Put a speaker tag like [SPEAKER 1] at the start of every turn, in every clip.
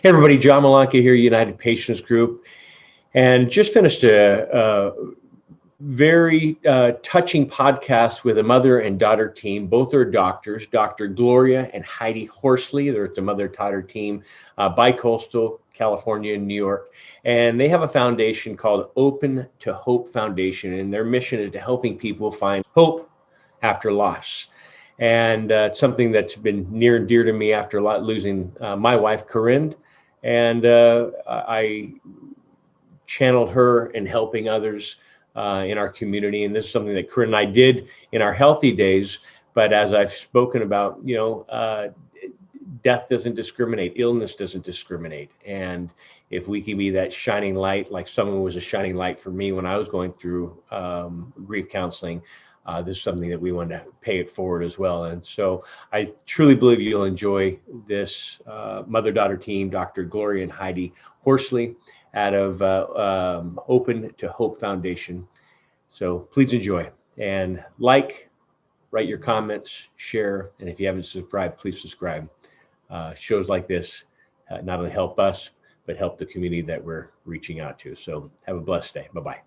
[SPEAKER 1] Hey everybody, John Malanca here, United Patients Group, and just finished a very touching podcast with a mother and daughter team. Both are doctors, Dr. Gloria and Heidi Horsley. They're at the mother-daughter team, bi-coastal California and New York, and they have a foundation called Open to Hope Foundation, and their mission is to helping people find hope after loss. And it's something that's been near and dear to me after losing my wife, Corinne. And I channeled her in helping others in our community. And this is something that Corinne and I did in our healthy days. But as I've spoken about, death doesn't discriminate, illness doesn't discriminate. And if we can be that shining light, like someone was a shining light for me when I was going through grief counseling, this is something that we want to pay it forward as well. And so I truly believe you'll enjoy this mother-daughter team, Dr. Gloria and Heidi Horsley, out of Open to Hope Foundation. So please enjoy and write your comments, share, and if you haven't subscribed, please subscribe. Shows like this not only help us, but help the community that we're reaching out to. So have a blessed day. Bye-bye.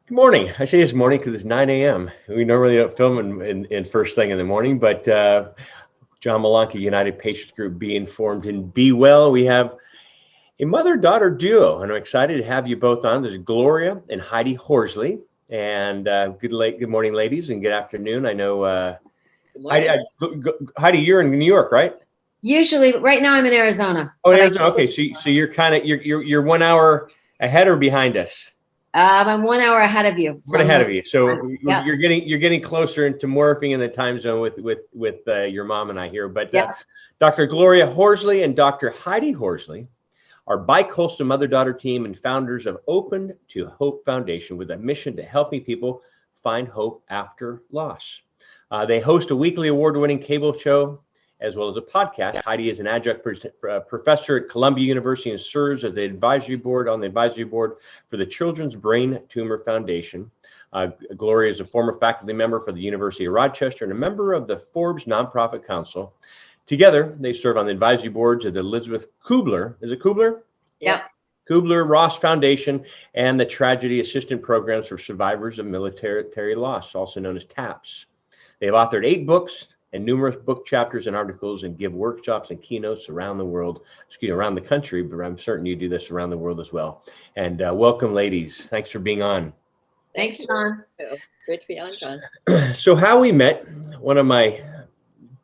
[SPEAKER 1] Good morning. I say this morning because it's 9 a.m. We normally don't film in first thing in the morning, but John Malanca, United Patients Group, be informed and be well. We have a mother-daughter duo, and I'm excited to have you both on. There's Gloria and Heidi Horsley. And good morning, ladies, and good afternoon. I know Heidi, you're in New York, right?
[SPEAKER 2] Usually, right now I'm in Arizona.
[SPEAKER 1] Oh, Arizona. Okay, so you're you're 1 hour ahead or behind us?
[SPEAKER 2] I'm 1 hour ahead of you.
[SPEAKER 1] So ahead of you. So yeah. You're getting closer into morphing in the time zone with your mom and I here. But yeah. Dr. Gloria Horsley and Dr. Heidi Horsley are bi-coastal mother-daughter team and founders of Open to Hope Foundation with a mission to helping people find hope after loss. They host a weekly award-winning cable show as well as a podcast. Heidi is an adjunct professor at Columbia University and serves as the advisory board for the Children's Brain Tumor Foundation. Gloria is a former faculty member for the University of Rochester and a member of the Forbes Nonprofit Council. Together, they serve on the advisory boards of the Elizabeth Kubler. Is it Kubler?
[SPEAKER 2] Yeah.
[SPEAKER 1] Kubler-Ross Foundation and the Tragedy Assistance Programs for Survivors of Military Loss, also known as TAPS. They have authored 8 books and numerous book chapters and articles, and give workshops and keynotes around the world, around the country, but I'm certain you do this around the world as well. And welcome, ladies. Thanks for being on.
[SPEAKER 2] Thanks, John.
[SPEAKER 3] Great to be on, John.
[SPEAKER 1] So how we met, one of my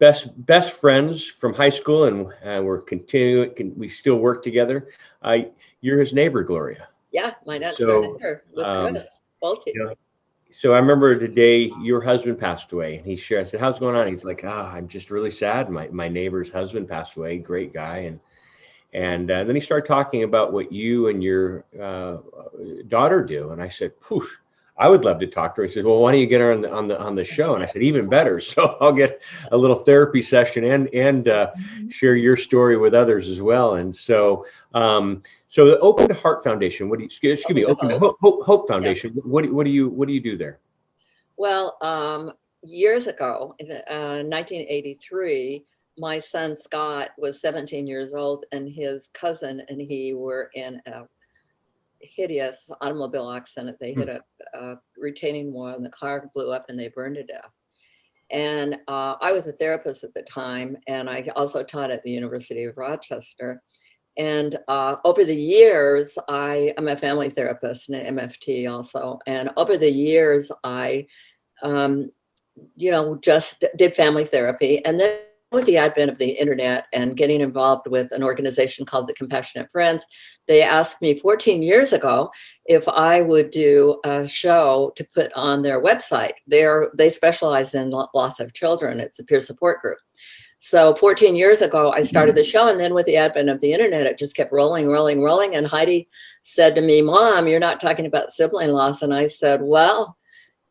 [SPEAKER 1] best friends from high school, and we're continuing, we still work together. You're his neighbor, Gloria.
[SPEAKER 3] Yeah, my dad's neighbor with Chris, both of you.
[SPEAKER 1] So I remember the day your husband passed away, and he shared, I said, how's it going on? He's like, I'm just really sad. My neighbor's husband passed away, great guy. And then he started talking about what you and your daughter do. And I said, poof, I would love to talk to her. He said, well, why don't you get her on the show? And I said, even better. So I'll get a little therapy session and share your story with others as well. And so the Open to Heart Foundation, Open to Hope Foundation. Yeah. What do you do there?
[SPEAKER 3] Well, years ago, in 1983, my son Scott was 17 years old, and his cousin and he were in a hideous automobile accident. They hit a retaining wall, and the car blew up, and they burned to death. And I was a therapist at the time, and I also taught at the University of Rochester. And over the years, I'm a family therapist and an MFT also. And over the years, I, just did family therapy. And then with the advent of the internet and getting involved with an organization called the Compassionate Friends, they asked me 14 years ago if I would do a show to put on their website. They specialize in loss of children. It's a peer support group. So 14 years ago, I started the show, and then with the advent of the internet, it just kept rolling. And Heidi said to me, Mom, you're not talking about sibling loss. And I said, well,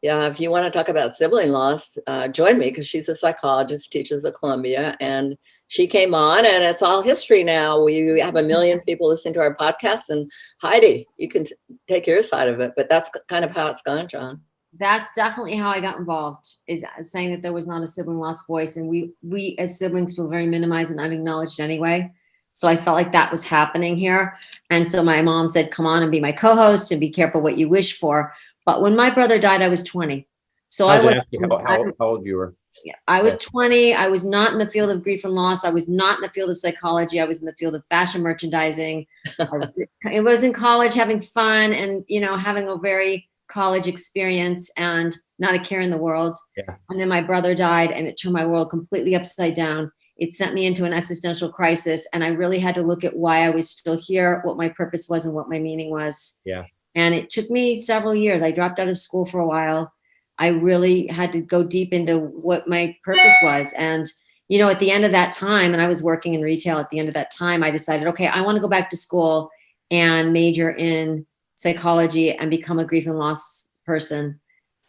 [SPEAKER 3] yeah, if you want to talk about sibling loss, join me, because she's a psychologist, teaches at Columbia, and she came on, and it's all history now. We have 1 million people listening to our podcast, and Heidi, you can take your side of it, but that's kind of how it's gone, John.
[SPEAKER 2] That's definitely how I got involved, is saying that there was not a sibling lost voice. And we as siblings feel very minimized and unacknowledged anyway. So I felt like that was happening here. And so my mom said, come on and be my co-host and be careful what you wish for. But when my brother died, I was 20. So
[SPEAKER 1] I was asking how old you were.
[SPEAKER 2] Yeah, I was 20. I was not in the field of grief and loss. I was not in the field of psychology. I was in the field of fashion merchandising. It was in college, having fun and, having a very college experience and not a care in the world.
[SPEAKER 1] Yeah.
[SPEAKER 2] And then my brother died, and it turned my world completely upside down. It sent me into an existential crisis, and I really had to look at why I was still here, what my purpose was, and what my meaning was.
[SPEAKER 1] Yeah.
[SPEAKER 2] And it took me several years. I dropped out of school for a while. I really had to go deep into what my purpose was. And, at the end of that time, and I was working in retail at the end of that time, I decided, okay, I want to go back to school and major in psychology and become a grief and loss person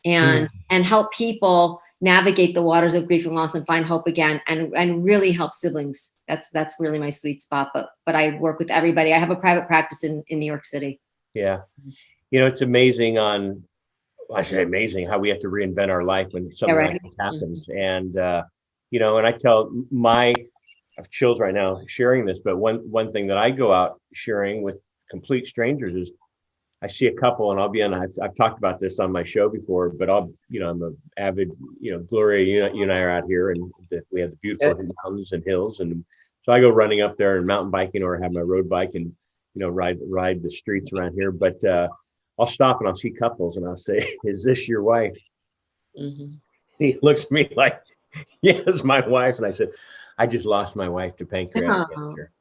[SPEAKER 2] and help people navigate the waters of grief and loss and find hope again and really help siblings. That's really my sweet spot. But I work with everybody. I have a private practice in New York City.
[SPEAKER 1] Yeah. It's amazing I say amazing how we have to reinvent our life when something like this happens. And, and I tell I have chills right now sharing this, but one thing that I go out sharing with complete strangers is I see a couple, and I'll be on, I've talked about this on my show before, but I'm an avid, Gloria, you and I are out here, and we have the beautiful mountains and hills. And so I go running up there and mountain biking, or have my road bike and, ride the streets around here. But, I'll stop and I'll see couples and I'll say, is this your wife?
[SPEAKER 3] Mm-hmm.
[SPEAKER 1] He looks at me like, yes, my wife. And I said, I just lost my wife to pancreatic cancer.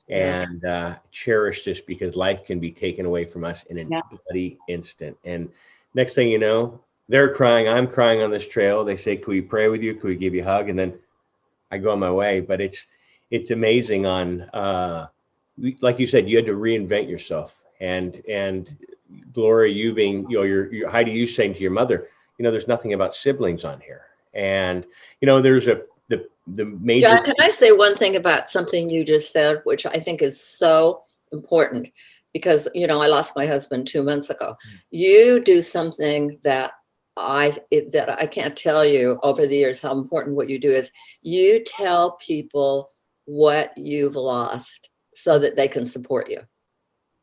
[SPEAKER 1] And cherish this, because life can be taken away from us in a bloody instant. And next thing you know, they're crying. I'm crying on this trail. They say, can we pray with you? Can we give you a hug? And then I go on my way. But it's amazing like you said, you had to reinvent yourself. And Gloria, you being, your Heidi, you saying to your mother, there's nothing about siblings on here. And, there's the major.
[SPEAKER 3] John, can I say one thing about something you just said, which I think is so important, because, I lost my husband 2 months ago. You do something that I can't tell you over the years how important what you do is. You tell people what you've lost so that they can support you.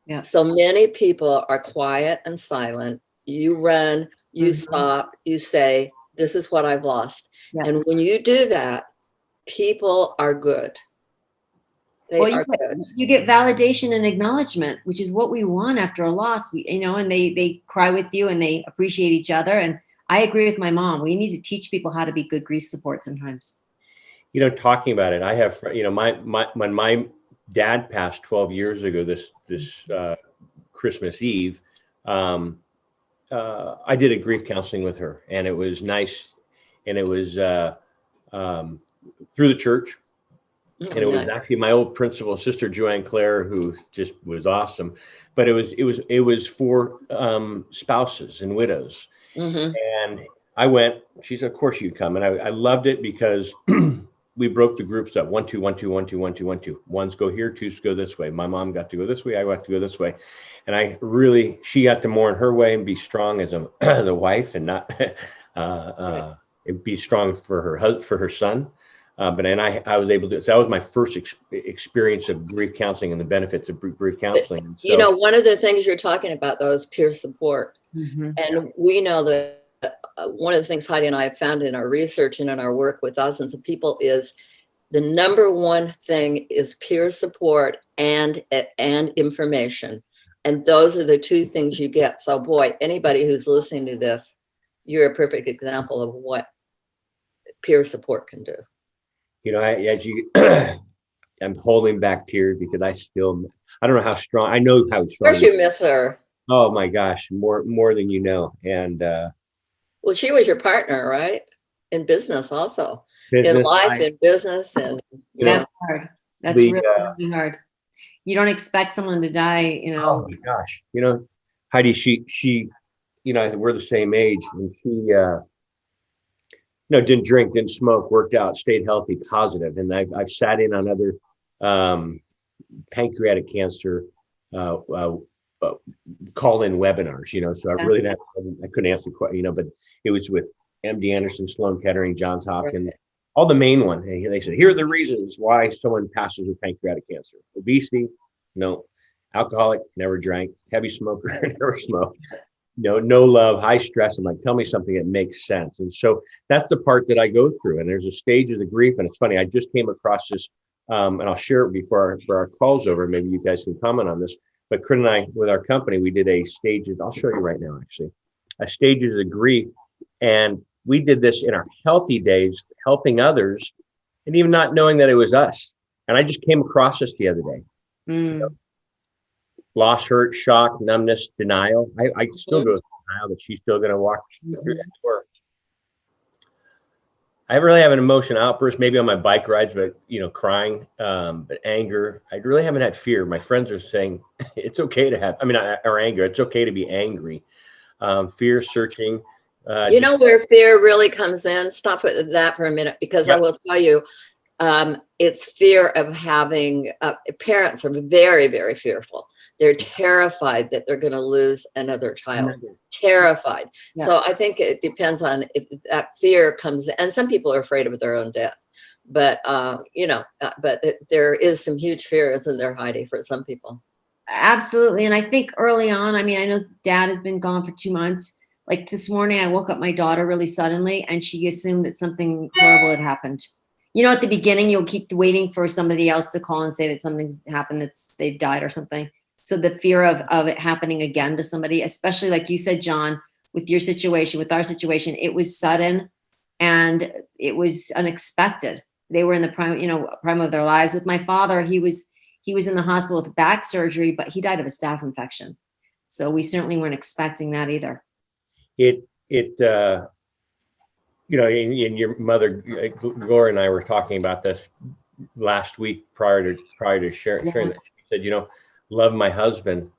[SPEAKER 3] Yeah. So many people are quiet and silent. You run, you stop, you say, this is what I've lost. Yeah. And when you do that, people are good.
[SPEAKER 2] You get validation and acknowledgement, which is what we want after a loss. And they cry with you and they appreciate each other. And I agree with my mom. We need to teach people how to be good grief support sometimes.
[SPEAKER 1] Talking about it, I have, when my dad passed 12 years ago, this Christmas Eve, I did a grief counseling with her, and it was nice. And it was through the church. And it was actually my old principal, Sister Joanne Clare, who just was awesome. But it was for spouses and widows. Mm-hmm. And I went. She said, "Of course you'd come." And I loved it because we broke the groups up. 1, 2, 1, 2, 1, 2, 1, 2, 1, 2. Ones go here, twos go this way. My mom got to go this way. I got to go this way. And she got to mourn her way and be strong as a wife, and not be strong for her son. But I was able to. So that was my first experience of grief counseling and the benefits of grief counseling. And so,
[SPEAKER 3] one of the things you're talking about, though, is peer support. Mm-hmm. And we know that one of the things Heidi and I have found in our research and in our work with thousands of people is the number one thing is peer support and information. And those are the two things you get. So, boy, anybody who's listening to this, you're a perfect example of what peer support can do.
[SPEAKER 1] I'm holding back tears because I don't know how strong. I know how strong.
[SPEAKER 3] Of course you miss her.
[SPEAKER 1] Oh my gosh, more than you know. And
[SPEAKER 3] well, she was your partner, right? In business also. In life, in business, and
[SPEAKER 2] that's hard. That's really hard. You don't expect someone to die,
[SPEAKER 1] Oh my gosh. Heidi, she we're the same age, and didn't drink, didn't smoke, worked out, stayed healthy, positive. And I've sat in on other pancreatic cancer call-in webinars, so I couldn't answer, but it was with MD Anderson, Sloan Kettering, Johns Hopkins, all the main ones. And they said, here are the reasons why someone passes with pancreatic cancer. Obesity, no. Alcoholic, never drank. Heavy smoker, never smoked. No love, high stress. I'm like, tell me something that makes sense. And so that's the part that I go through. And there's a stage of the grief. And it's funny, I just came across this, and I'll share it before our call's over. Maybe you guys can comment on this. But Corinne and I, with our company, we did a stages. I'll show you right now, actually, a stages of grief. And we did this in our healthy days, helping others, and even not knowing that it was us. And I just came across this the other day. Loss, hurt, shock, numbness, denial. I still go through denial that she's still going to walk through that door. I really have an emotion outburst, maybe on my bike rides, but crying, but anger. I really haven't had fear. My friends are saying it's okay to have, or anger. It's okay to be angry. Fear, searching.
[SPEAKER 3] Where fear really comes in. Stop at that for a minute, because I will tell you, it's fear of having. Parents are very, very fearful. They're terrified that they're going to lose another child. Terrified. Yeah. So I think it depends on if that fear comes in. And some people are afraid of their own death. But, but there is some huge fear, isn't there, Heidi, for some people?
[SPEAKER 2] Absolutely. And I think early on, I know Dad has been gone for 2 months. Like this morning, I woke up my daughter really suddenly, and she assumed that something horrible had happened. At the beginning, you'll keep waiting for somebody else to call and say that something's happened, they've died or something. So the fear of it happening again to somebody, especially like you said, John, with your situation, with our situation, it was sudden and it was unexpected. They were in the prime of their lives. With my father, he was in the hospital with back surgery, but he died of a staph infection. So we certainly weren't expecting that either.
[SPEAKER 1] And your mother, Gloria, and I were talking about this last week prior to sharing that. She said, love my husband,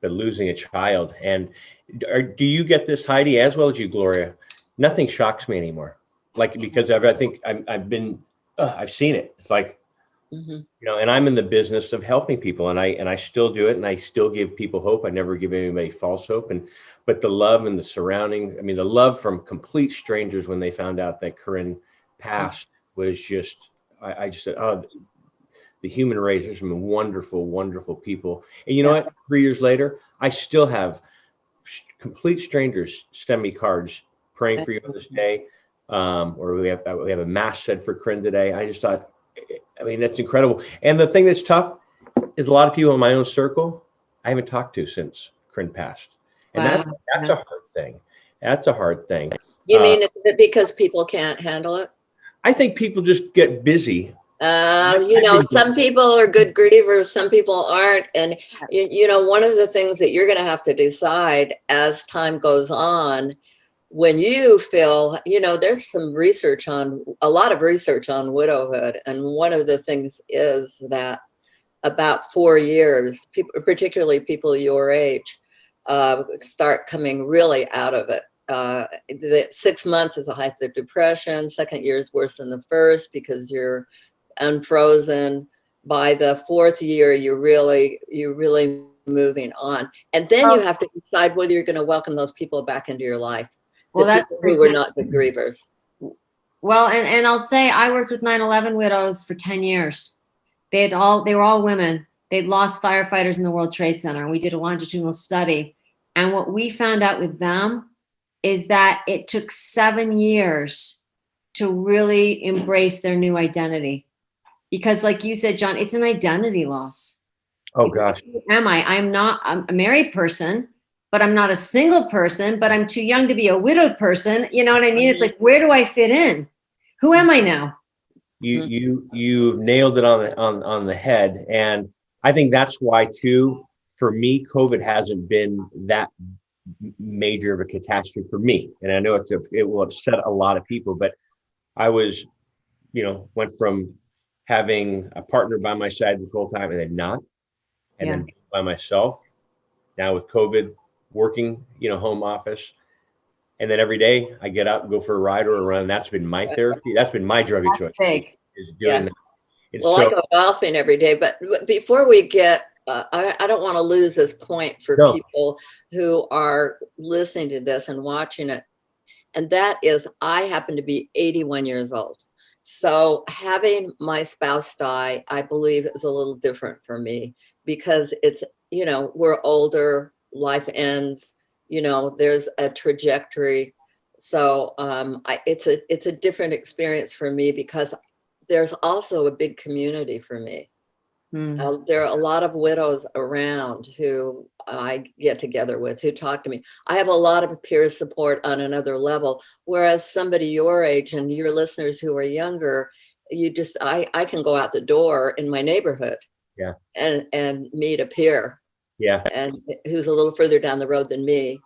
[SPEAKER 1] but losing a child. And do you get this, Heidi, as well as you, Gloria? Nothing shocks me anymore. Because I think I've seen it. It's like, and I'm in the business of helping people, and I still do it, and I still give people hope. I never give anybody false hope. But the love and the surrounding, the love from complete strangers when they found out that Corinne passed was just, I just said, oh, the human race, there's some wonderful, wonderful people. And you know what? 3 years later, I still have complete strangers send me cards praying for you on this day. Or we have a mass said for Corinne today. I just thought, that's incredible. And the thing that's tough is a lot of people in my own circle I haven't talked to since Corinne passed. And that's a hard thing. That's a hard thing.
[SPEAKER 3] You mean because people can't handle it?
[SPEAKER 1] I think people just get busy.
[SPEAKER 3] Some people are good grievers, some people aren't. And, one of the things that you're going to have to decide as time goes on, when you feel, there's a lot of research on widowhood. And one of the things is that about 4 years, people, particularly people your age, start coming really out of it. The 6 months is a height of depression. Second year is worse than the first because you're unfrozen. By the fourth year, you're really moving on. And then you have to decide whether you're going to welcome those people back into your life. Well, that's who were not good grievers.
[SPEAKER 2] Well, and I'll say I worked with 9/11 widows for 10 years. They were all women. They'd lost firefighters in the World Trade Center, and we did a longitudinal study. And what we found out with them is that it took 7 years to really embrace their new identity. Because like you said, John, it's an identity loss.
[SPEAKER 1] Oh, gosh.
[SPEAKER 2] Who am I? I'm a married person, but I'm not a single person, but I'm too young to be a widowed person. You know what I mean? It's like, where do I fit in? Who am I now?
[SPEAKER 1] You've nailed it on the head. And I think that's why, too, for me, COVID hasn't been that major of a catastrophe for me. And I know it will upset a lot of people, but I was, went from having a partner by my side this whole time and then not, and then by myself. Now with COVID, working, home office. And then every day I get up and go for a ride or a run. That's been my therapy. That's been my drug of choice.
[SPEAKER 2] Big.
[SPEAKER 1] Is doing that. And
[SPEAKER 3] Well,
[SPEAKER 1] so,
[SPEAKER 3] I go golfing every day, but before we get, I don't want to lose this point for
[SPEAKER 1] No.
[SPEAKER 3] people who are listening to this and watching it. And that is, I happen to be 81 years old. So having my spouse die, I believe, is a little different for me because it's, you know, we're older, life ends, you know, there's a trajectory. So it's a different experience for me because there's also a big community for me. There are a lot of widows around who I get together with, who talk to me. I have a lot of peer support on another level, whereas somebody your age and your listeners who are younger, I can go out the door in my neighborhood, and meet a peer, and who's a little further down the road than me,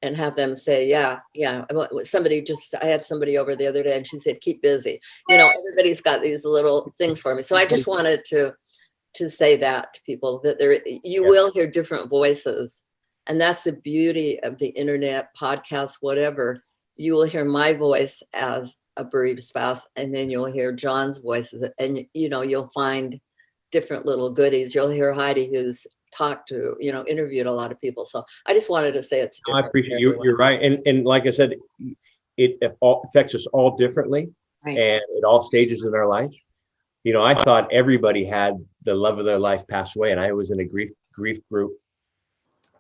[SPEAKER 3] and have them say, yeah. I had somebody over the other day and she said, keep busy. You know, everybody's got these little things for me. So I just wanted to say that to people, that you will hear different voices. And that's the beauty of the internet, podcast, whatever. You will hear my voice as a bereaved spouse, and then you'll hear John's voices, and you know, you'll find different little goodies. You'll hear Heidi, who's talked to, you know, interviewed a lot of people. So I just wanted to say it's different.
[SPEAKER 1] I appreciate you. You're right. And like I said, it affects us all differently, and at all stages in our life. You know, I thought everybody had the love of their life pass away, and I was in a grief group,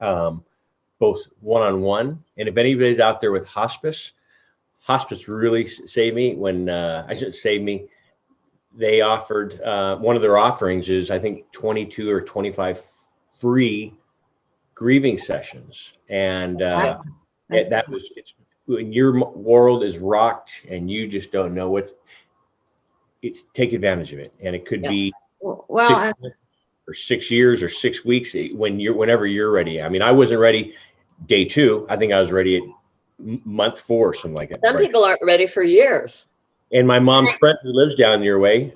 [SPEAKER 1] both one-on-one. And if anybody's out there with hospice really saved me. When I shouldn't save me, they offered one of their offerings is, I think, 22 or 25 free grieving sessions, and that was, it's, when your world is rocked and you just don't know what. It's take advantage of it, and it could be 6 years or 6 weeks whenever you're ready. I mean, I wasn't ready day 2. I think I was ready at month 4 or something like that.
[SPEAKER 3] Some people aren't ready for years.
[SPEAKER 1] And my mom's friend who lives down your way,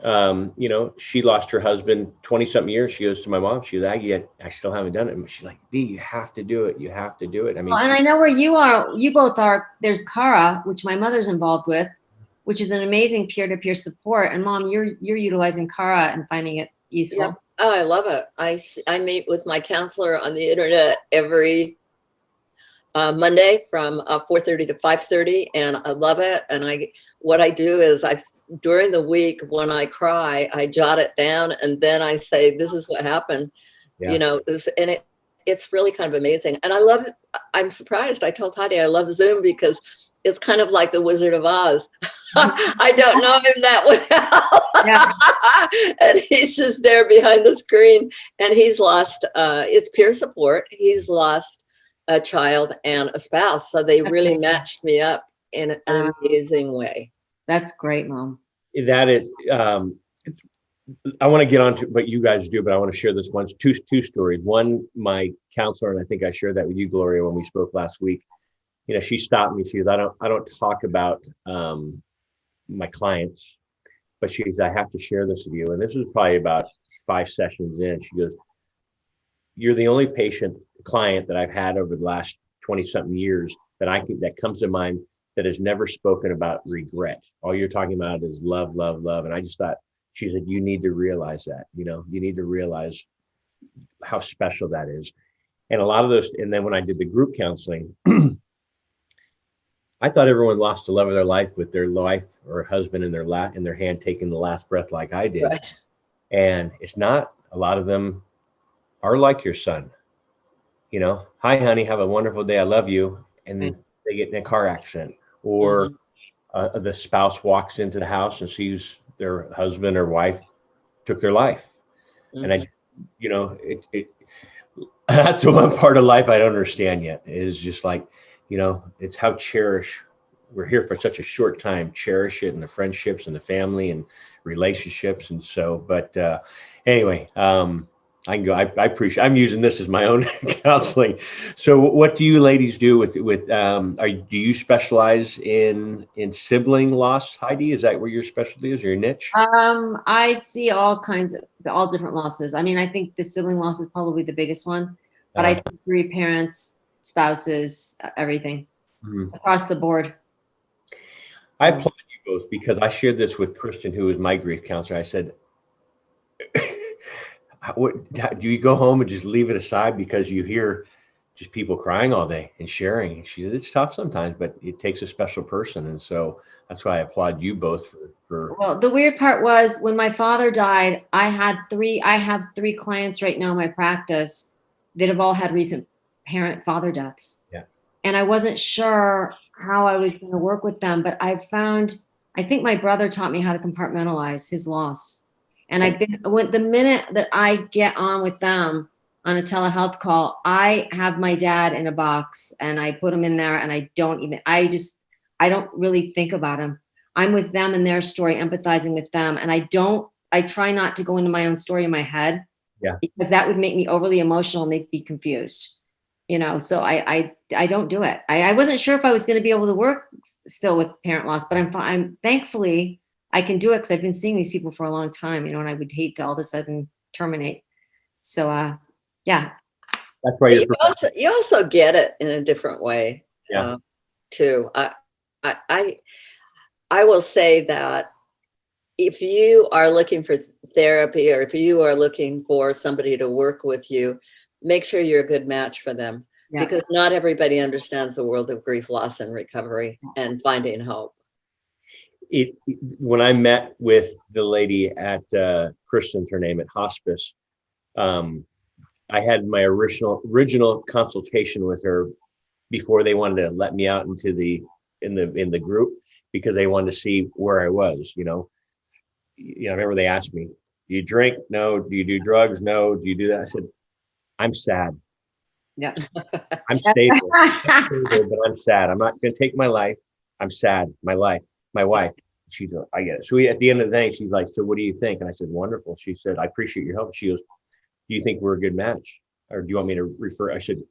[SPEAKER 1] you know, she lost her husband 20-something years. She goes to my mom. She goes, Aggie, I still haven't done it. And she's like, B, you have to do it. You have to do it. I mean,
[SPEAKER 2] and I know where you are. You both are. There's Cara, which my mother's involved with, which is an amazing peer-to-peer support. And Mom, you're utilizing Cara and finding it useful.
[SPEAKER 3] Yeah. Oh, I love it. I meet with my counselor on the internet every Monday from 4:30 to 5:30, and I love it. And what I do is during the week when I cry, I jot it down, and then I say, this is what happened. You know, it's really kind of amazing. And I love it. I'm surprised. I told Heidi I love Zoom because it's kind of like the Wizard of Oz. I don't know him that well. And he's just there behind the screen, and he's lost, it's peer support. He's lost a child and a spouse. So they really matched me up in an amazing way.
[SPEAKER 2] That's great, Mom.
[SPEAKER 1] That is, I want to get on to what you guys do, but I want to share this one, two stories. One, my counselor, and I think I shared that with you, Gloria, when we spoke last week. You know, she stopped me. She goes, I don't talk about my clients, but she goes, I have to share this with you. And this was probably about 5 sessions in. She goes, you're the only client that I've had over the last 20-something years that comes to mind that has never spoken about regret. All you're talking about is love, love, love. And I just thought, she said, you need to realize that, you know, you need to realize how special that is. And a lot of those, and then when I did the group counseling, I thought everyone lost the love of their life with their wife or husband in their hand taking the last breath like I did. Right. And it's not. A lot of them are like your son. You know, hi, honey, have a wonderful day. I love you. And they get in a car accident, or the spouse walks into the house and sees their husband or wife took their life. And I, you know, that's the one part of life I don't understand yet, is just like, you know, it's how we're here for such a short time, cherish it, and the friendships and the family and relationships. And so, but anyway, I can go, I appreciate, I'm using this as my own counseling. So what do you ladies do do you specialize in sibling loss, Heidi? Is that where your specialty is, or your niche?
[SPEAKER 2] I see all different losses. I mean, I think the sibling loss is probably the biggest one, but I see bereaved parents, spouses, everything.
[SPEAKER 1] Mhm.
[SPEAKER 2] across the board.
[SPEAKER 1] I applaud you both because I shared this with Kristen, who was my grief counselor. I said, do you go home and just leave it aside because you hear just people crying all day and sharing? And she said, it's tough sometimes, but it takes a special person. And so that's why I applaud you both for
[SPEAKER 2] Well, the weird part was when my father died, I have three clients right now in my practice that have all had recent parent father deaths.
[SPEAKER 1] Yeah.
[SPEAKER 2] And I wasn't sure how I was going to work with them, but I think my brother taught me how to compartmentalize his loss. And the minute that I get on with them on a telehealth call, I have my dad in a box and I put him in there and I don't really think about him. I'm with them and their story, empathizing with them. And I try not to go into my own story in my head.
[SPEAKER 1] Yeah.
[SPEAKER 2] Because that would make me overly emotional and make me confused. So I don't do it. I wasn't sure if I was going to be able to work still with parent loss, but I'm thankfully I can do it because I've been seeing these people for a long time, and I would hate to all of a sudden terminate. So, yeah.
[SPEAKER 1] That's why
[SPEAKER 3] you also get it in a different way,
[SPEAKER 1] Yeah.
[SPEAKER 3] too. I will say that if you are looking for therapy or if you are looking for somebody to work with you, make sure you're a good match for them, because not everybody understands the world of grief, loss, and recovery and finding hope.
[SPEAKER 1] When I met with the lady at Kristen's, her name, at hospice, I had my original consultation with her before they wanted to let me out into in the group, because they wanted to see where I was. I remember they asked me, "Do you drink? No. Do you do drugs? No. Do you do that?" I said, "I'm sad.
[SPEAKER 2] Yeah.
[SPEAKER 1] I'm stable, but I'm sad. I'm not going to take my life. I'm sad. My wife." She's, I get it. So at the end of the day, she's like, "So what do you think?" And I said, "Wonderful." She said, "I appreciate your help." She goes, "Do you think we're a good match? Or do you want me to refer?" I said,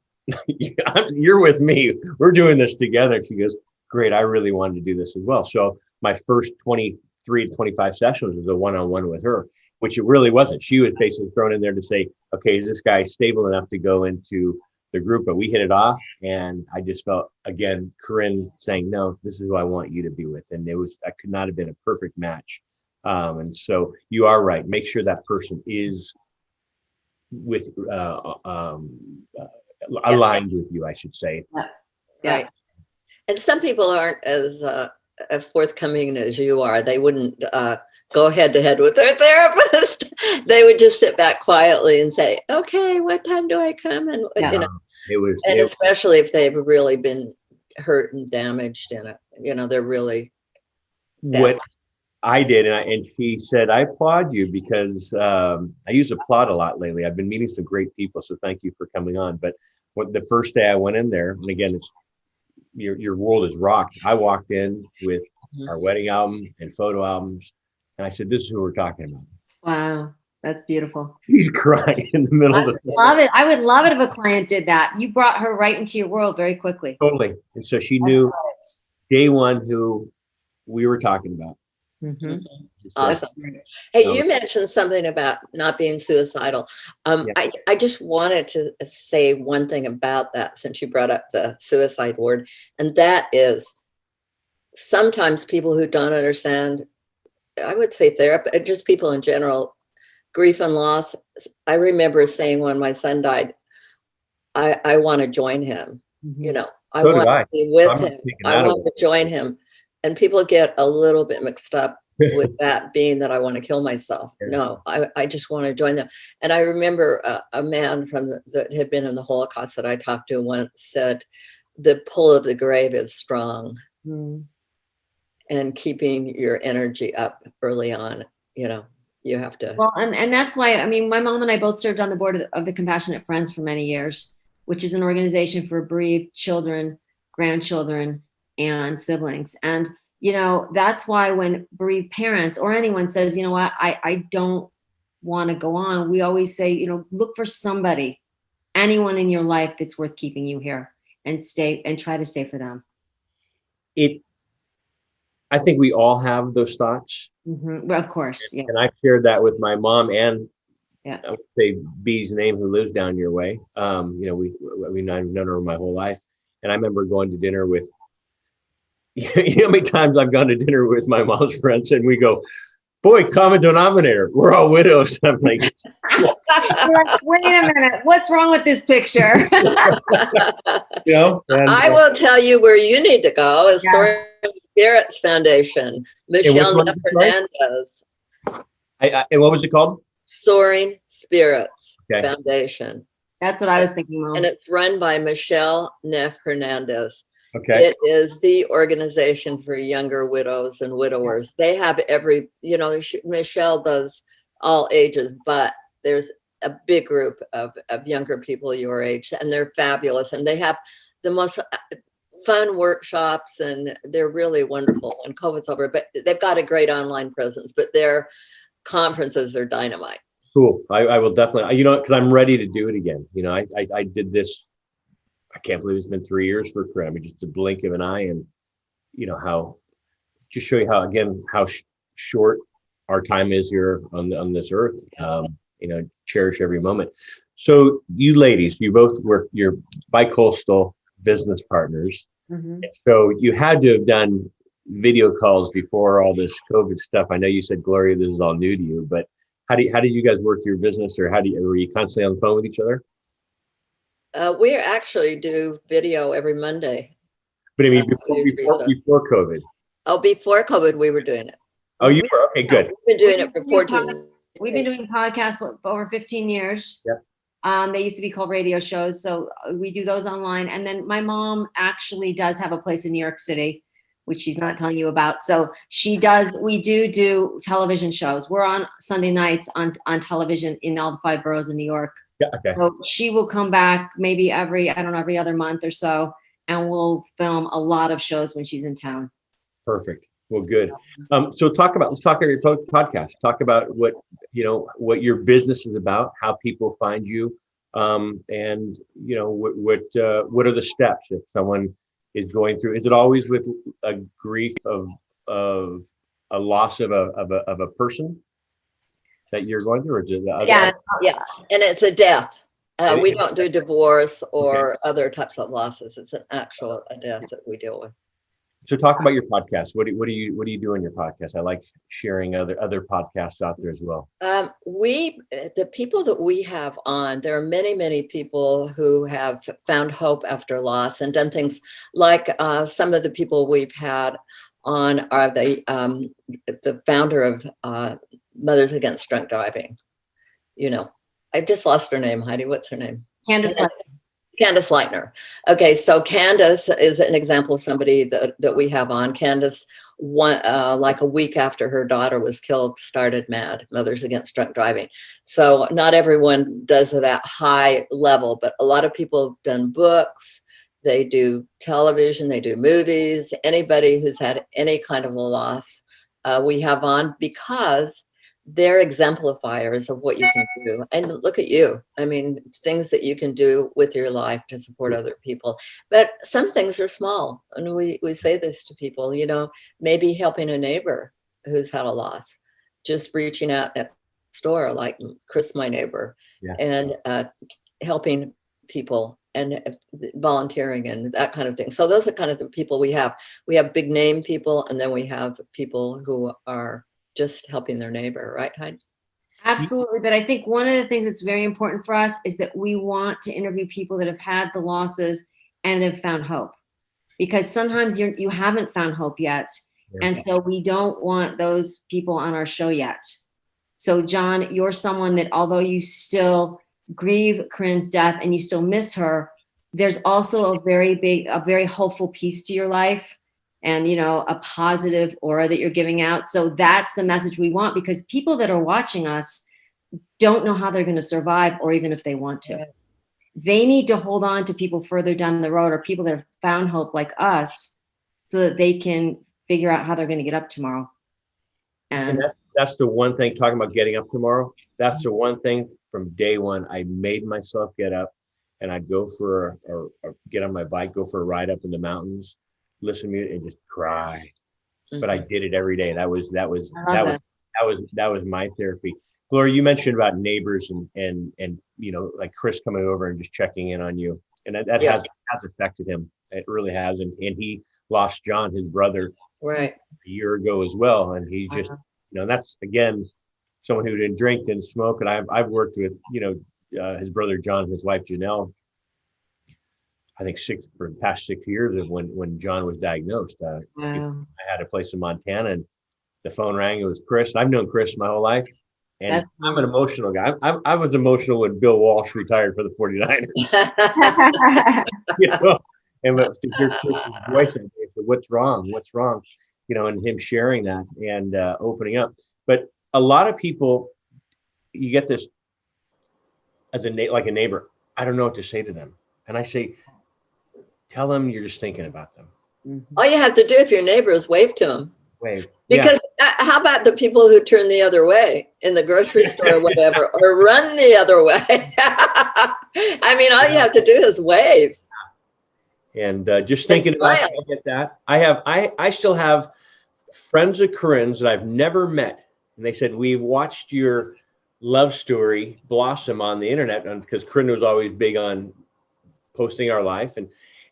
[SPEAKER 1] "You're with me. We're doing this together." She goes, "Great. I really wanted to do this as well." So my first 23 to 25 sessions was a one-on-one with her, which it really wasn't. She was basically thrown in there to say, okay, is this guy stable enough to go into the group? But we hit it off, and I just felt, again, Corinne saying, "No, this is who I want you to be with." And I could not have been a perfect match. And so you are right. Make sure that person is with aligned with you, I should say.
[SPEAKER 2] Yeah.
[SPEAKER 3] Right. And some people aren't as forthcoming as you are. They wouldn't go head to head with their therapist. They would just sit back quietly and say, "Okay, what time do I come?" And especially if they've really been hurt and damaged in it. They're really
[SPEAKER 1] what I did, and she said, "I applaud you because I use applaud a lot lately. I've been meeting some great people, so thank you for coming on." But the first day I went in there, and again, it's your world is rocked. I walked in with our wedding album and photo albums, and I said, "This is who we're talking about."
[SPEAKER 2] Wow, that's beautiful.
[SPEAKER 1] She's crying in the middle of the
[SPEAKER 2] love it. I would love it if a client did that. You brought her right into your world very quickly.
[SPEAKER 1] Totally. And so she knew day one who we were talking about.
[SPEAKER 2] Mm-hmm.
[SPEAKER 3] Awesome. Hey, you mentioned something about not being suicidal. I just wanted to say one thing about that, since you brought up the suicide word, and that is sometimes people who don't understand, I would say therapy, just people in general, grief and loss. I remember saying when my son died, I want to join him.
[SPEAKER 2] Mm-hmm.
[SPEAKER 3] I want to be with him. I want to join him. And people get a little bit mixed up with that being that I want to kill myself. No, I just want to join them. And I remember a man that had been in the Holocaust that I talked to once said, "The pull of the grave is strong."
[SPEAKER 2] Mm-hmm.
[SPEAKER 3] And keeping your energy up early on, you have to.
[SPEAKER 2] Well, and that's why, my mom and I both served on the board of the Compassionate Friends for many years, which is an organization for bereaved children, grandchildren, and siblings. And, that's why when bereaved parents or anyone says, "You know what, I don't want to go on," we always say, look for somebody, anyone in your life that's worth keeping you here, and try to stay for them.
[SPEAKER 1] I think we all have those thoughts.
[SPEAKER 2] Mm-hmm. Well, of course. Yeah.
[SPEAKER 1] And I shared that with my mom and
[SPEAKER 2] I
[SPEAKER 1] would say B's name, who lives down your way. I've known her my whole life. And I remember going to dinner with you know how many times I've gone to dinner with my mom's friends and we go, boy, common denominator, we're all widows. I'm like,
[SPEAKER 2] You're like, wait a minute, what's wrong with this picture?
[SPEAKER 1] you know, and
[SPEAKER 3] I will tell you where you need to go is Soaring Spirits Foundation. Michelle
[SPEAKER 1] one,
[SPEAKER 3] Hernandez.
[SPEAKER 1] And what was it called?
[SPEAKER 3] Soaring Spirits
[SPEAKER 1] Okay.
[SPEAKER 3] Foundation.
[SPEAKER 2] That's what I was thinking, Mom.
[SPEAKER 3] And it's run by Michelle Neff Hernandez.
[SPEAKER 1] Okay.
[SPEAKER 3] It is the organization for younger widows and widowers. They have every, you know, Michelle does all ages, but there's a big group of younger people your age, and they're fabulous. And they have the most fun workshops, and they're really wonderful when COVID's over. But they've got a great online presence, but their conferences are dynamite.
[SPEAKER 1] Cool. I will definitely, you know, because I'm ready to do it again. You know, I did this. I can't believe it's been 3 years for Corinne. I mean, just a blink of an eye, and you know how, just show you how, again, how short our time is here on this earth. You know, cherish every moment. So you ladies, you both were, you're bi-coastal business partners.
[SPEAKER 2] Mhm.
[SPEAKER 1] So you had to have done video calls before all this COVID stuff. I know you said, Gloria, this is all new to you, but how did you guys work your business, or were you constantly on the phone with each other?
[SPEAKER 3] We actually do video every Monday.
[SPEAKER 1] But I mean, before COVID.
[SPEAKER 3] Oh, before COVID, we were doing it.
[SPEAKER 1] Oh, you were? Okay, good.
[SPEAKER 3] We've been doing it for 14
[SPEAKER 2] We've been doing podcasts for over 15 years.
[SPEAKER 1] Yeah.
[SPEAKER 2] They used to be called radio shows. So we do those online. And then my mom actually does have a place in New York City, which she's not telling you about. So we do television shows. We're on Sunday nights on television in all the 5 boroughs of New York.
[SPEAKER 1] Yeah, okay.
[SPEAKER 2] So she will come back maybe every other month or so, and we'll film a lot of shows when she's in town.
[SPEAKER 1] Perfect. Well, good. So let's talk about your podcast. Talk about what your business is about, how people find you, and you know what are the steps if someone is going through. Is it always with a grief of a loss of a person that you're going through, or is it the other?
[SPEAKER 3] Yeah, yes, and it's a death. We don't do divorce or other types of losses. It's an actual death that we deal with.
[SPEAKER 1] So talk about your podcast. What do you do in your podcast? I like sharing other podcasts out there as well.
[SPEAKER 3] The people that we have on, there are many people who have found hope after loss and done things like some of the people we've had on are the founder of Mothers Against Drunk Driving. You know, I just lost her name, Heidi. What's her name? Candace Leitner. Okay, so Candace is an example of somebody that we have on. Candace, like a week after her daughter was killed, started MAD, Mothers Against Drunk Driving. So not everyone does that high level, but a lot of people have done books, they do television, they do movies. Anybody who's had any kind of a loss, we have on, because they're exemplifiers of what you can do. And look at you. I mean, things that you can do with your life to support other people. But some things are small. And we say this to people, you know, maybe helping a neighbor who's had a loss, just reaching out next door, like Chris, my neighbor, and helping people and volunteering and that kind of thing. So those are kind of the people we have. We have big name people, and then we have people who are just helping their neighbor, right, Heidi?
[SPEAKER 2] Absolutely. But I think one of the things that's very important for us is that we want to interview people that have had the losses and have found hope, because sometimes you haven't found hope yet. And so we don't want those people on our show yet. So John, you're someone that, although you still grieve Corinne's death and you still miss her, there's also a very hopeful piece to your life, and, you know, a positive aura that you're giving out. So that's the message we want, because people that are watching us don't know how they're going to survive, or even if they want to. They need to hold on to people further down the road, or people that have found hope like us, so that they can figure out how they're going to get up tomorrow. And
[SPEAKER 1] that's the one thing, talking about getting up tomorrow, that's the one thing from day one, I made myself get up, and I'd go for or get on my bike, go for a ride up in the mountains, listen to music, and just cry. But I did it every day. That was my therapy. Gloria, you mentioned about neighbors and you know, like Chris coming over and just checking in on you, and that has affected him. It really has, and he lost John, his brother,
[SPEAKER 3] Right.
[SPEAKER 1] a year ago as well. And he's just, that's again, someone who didn't drink, didn't smoke. And I've worked with, his brother John and his wife Janelle, I think for the past 6 years of when John was diagnosed. I had a place in Montana, and the phone rang. It was Chris. I've known Chris my whole life, and I'm an emotional guy. I was emotional when Bill Walsh retired for the 49ers. And to hear Chris's voice, I said, "What's wrong? What's wrong?" And him sharing that and opening up. But a lot of people, you get this as like a neighbor. I don't know what to say to them, and I say, tell them you're just thinking about them.
[SPEAKER 3] All you have to do if your neighbor is wave to them.
[SPEAKER 1] Wave.
[SPEAKER 3] Because how about the people who turn the other way in the grocery store or whatever, or run the other way? I mean, all you have to do is wave.
[SPEAKER 1] And just thinking about it, I get that. I still have friends of Corinne's that I've never met. And they said, we've watched your love story blossom on the internet, because Corinne was always big on posting our life.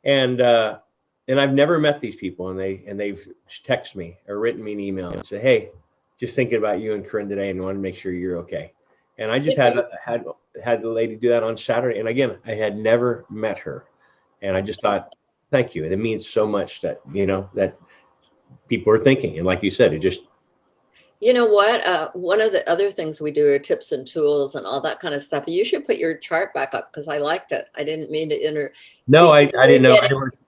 [SPEAKER 1] And I've never met these people, and they've texted me or written me an email and said, "Hey, just thinking about you and Corinne today, and want to make sure you're okay." And I just had the lady do that on Saturday, and again, I had never met her, and I just thought, thank you, and it means so much that that people are thinking, and like you said, it just.
[SPEAKER 3] You know what? One of the other things we do are tips and tools and all that kind of stuff. You should put your chart back up, because I liked it. I didn't mean to
[SPEAKER 1] No, I didn't know.